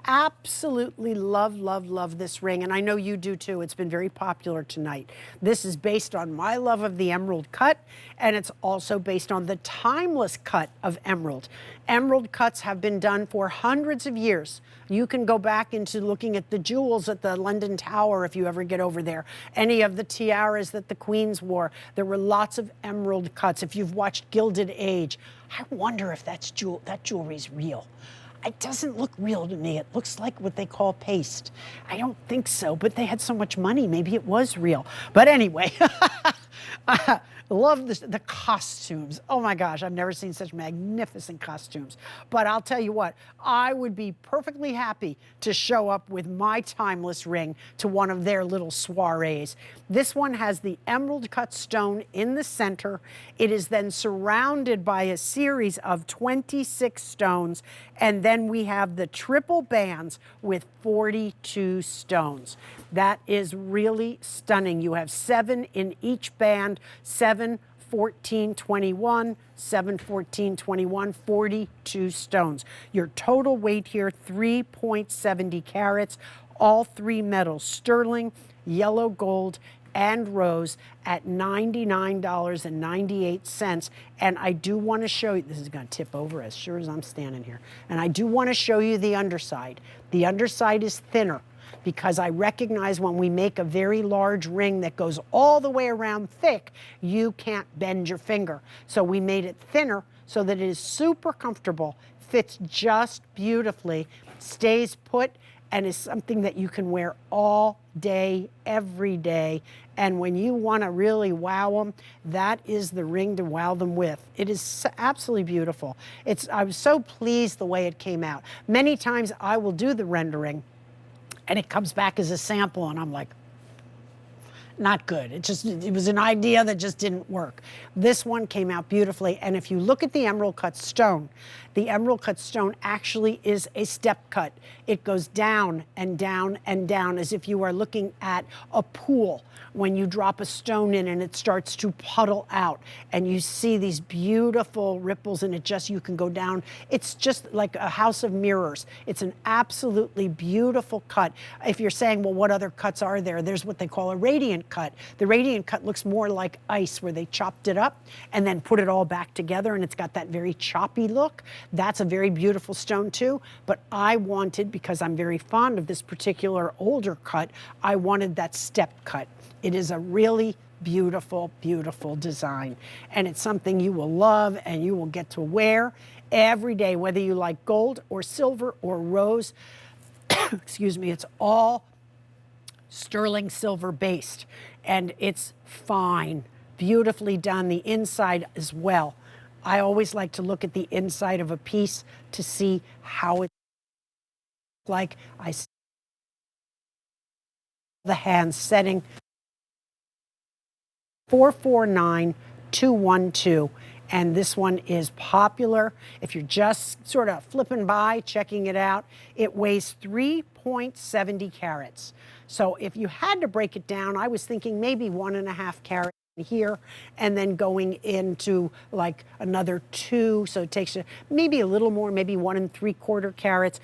absolutely love, love, love this ring, and I know you do too. It's been very popular tonight. This is based on my love of the emerald cut, and it's also based on the timeless cut of emerald. Emerald cuts have been done for hundreds of years. You can go back into looking at the jewels at the London Tower if you ever get over there. Any of the tiaras that the queens wore, there were lots of emerald cuts. If you've watched Gilded Age, I wonder if that jewelry's real. It doesn't look real to me. It looks like what they call paste. I don't think so, but they had so much money. Maybe it was real. But anyway, I love the costumes. Oh my gosh, I've never seen such magnificent costumes. But I'll tell you what, I would be perfectly happy to show up with my timeless ring to one of their little soirees. This one has the emerald cut stone in the center. It is then surrounded by a series of 26 stones, and then we have the triple bands with 42 stones. That is really stunning. You have 7 in each band, 7, 14, 21, 7, 14, 21, 42 stones. Your total weight here, 3.70 carats, all 3 metals, sterling, yellow gold, and rose at $99.98. And I do want to show you, this is going to tip over as sure as I'm standing here. And I do want to show you the underside. The underside is thinner, because I recognize when we make a very large ring that goes all the way around thick, you can't bend your finger. So we made it thinner so that it is super comfortable, fits just beautifully, stays put, and is something that you can wear all day, every day. And when you want to really wow them, that is the ring to wow them with. It is absolutely beautiful. I was so pleased the way it came out. Many times I will do the rendering and it comes back as a sample and I'm like, not good. It was an idea that just didn't work. This one came out beautifully. And if you look at the emerald cut stone, the emerald cut stone actually is a step cut. It goes down and down and down as if you are looking at a pool when you drop a stone in and it starts to puddle out and you see these beautiful ripples and you can go down. It's just like a house of mirrors. It's an absolutely beautiful cut. If you're saying, well, what other cuts are there? There's what they call a radiant cut. The radiant cut looks more like ice, where they chopped it up and then put it all back together, and it's got that very choppy look. That's a very beautiful stone too, but I wanted, because I'm very fond of this particular older cut, I wanted that step cut. It is a really beautiful, beautiful design, and it's something you will love and you will get to wear every day, whether you like gold or silver or rose. Excuse me, it's all sterling silver based, and it's fine, beautifully done. The inside as well. I always like to look at the inside of a piece to see how it's like. I see the hand setting. 449212, and this one is popular. If you're just sort of flipping by, checking it out, it weighs 3.70 carats. So if you had to break it down, I was thinking maybe 1.5 carats here, and then going into like another 2, so it takes you maybe a little more, maybe 1.75 carats.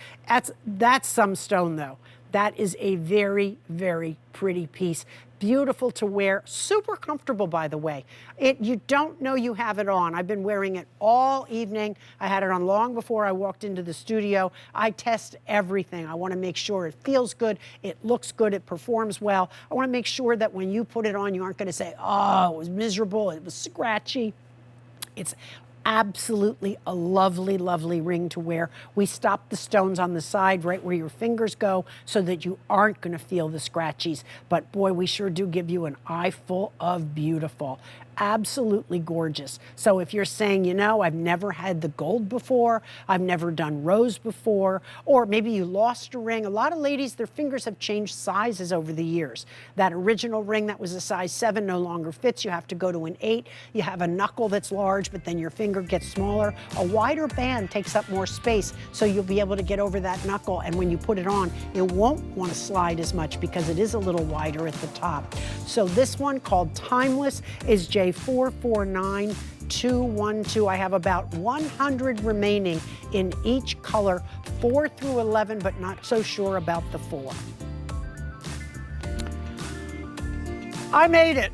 That's some stone though. That is a very, very pretty piece. Beautiful to wear, super comfortable, by the way. You don't know you have it on. I've been wearing it all evening. I had it on long before I walked into the studio. I test everything. I want to make sure it feels good, it looks good, it performs well. I want to make sure that when you put it on, you aren't going to say, oh, it was miserable, it was scratchy. It's absolutely a lovely, lovely ring to wear. We stopped the stones on the side right where your fingers go so that you aren't going to feel the scratchies. But boy, we sure do give you an eye full of beautiful. Absolutely gorgeous. So if you're saying, you know, I've never had the gold before, I've never done rose before, or maybe you lost a ring. A lot of ladies, their fingers have changed sizes over the years. That original ring that was a size 7 no longer fits. You have to go to an 8. You have a knuckle that's large, but then your finger gets smaller. A wider band takes up more space, so you'll be able to get over that knuckle, and when you put it on, it won't want to slide as much because it is a little wider at the top. So this one, called Timeless, is J449212. 2, 1, 2. I have about 100 remaining in each color, 4 through 11, but not so sure about the 4. I made it.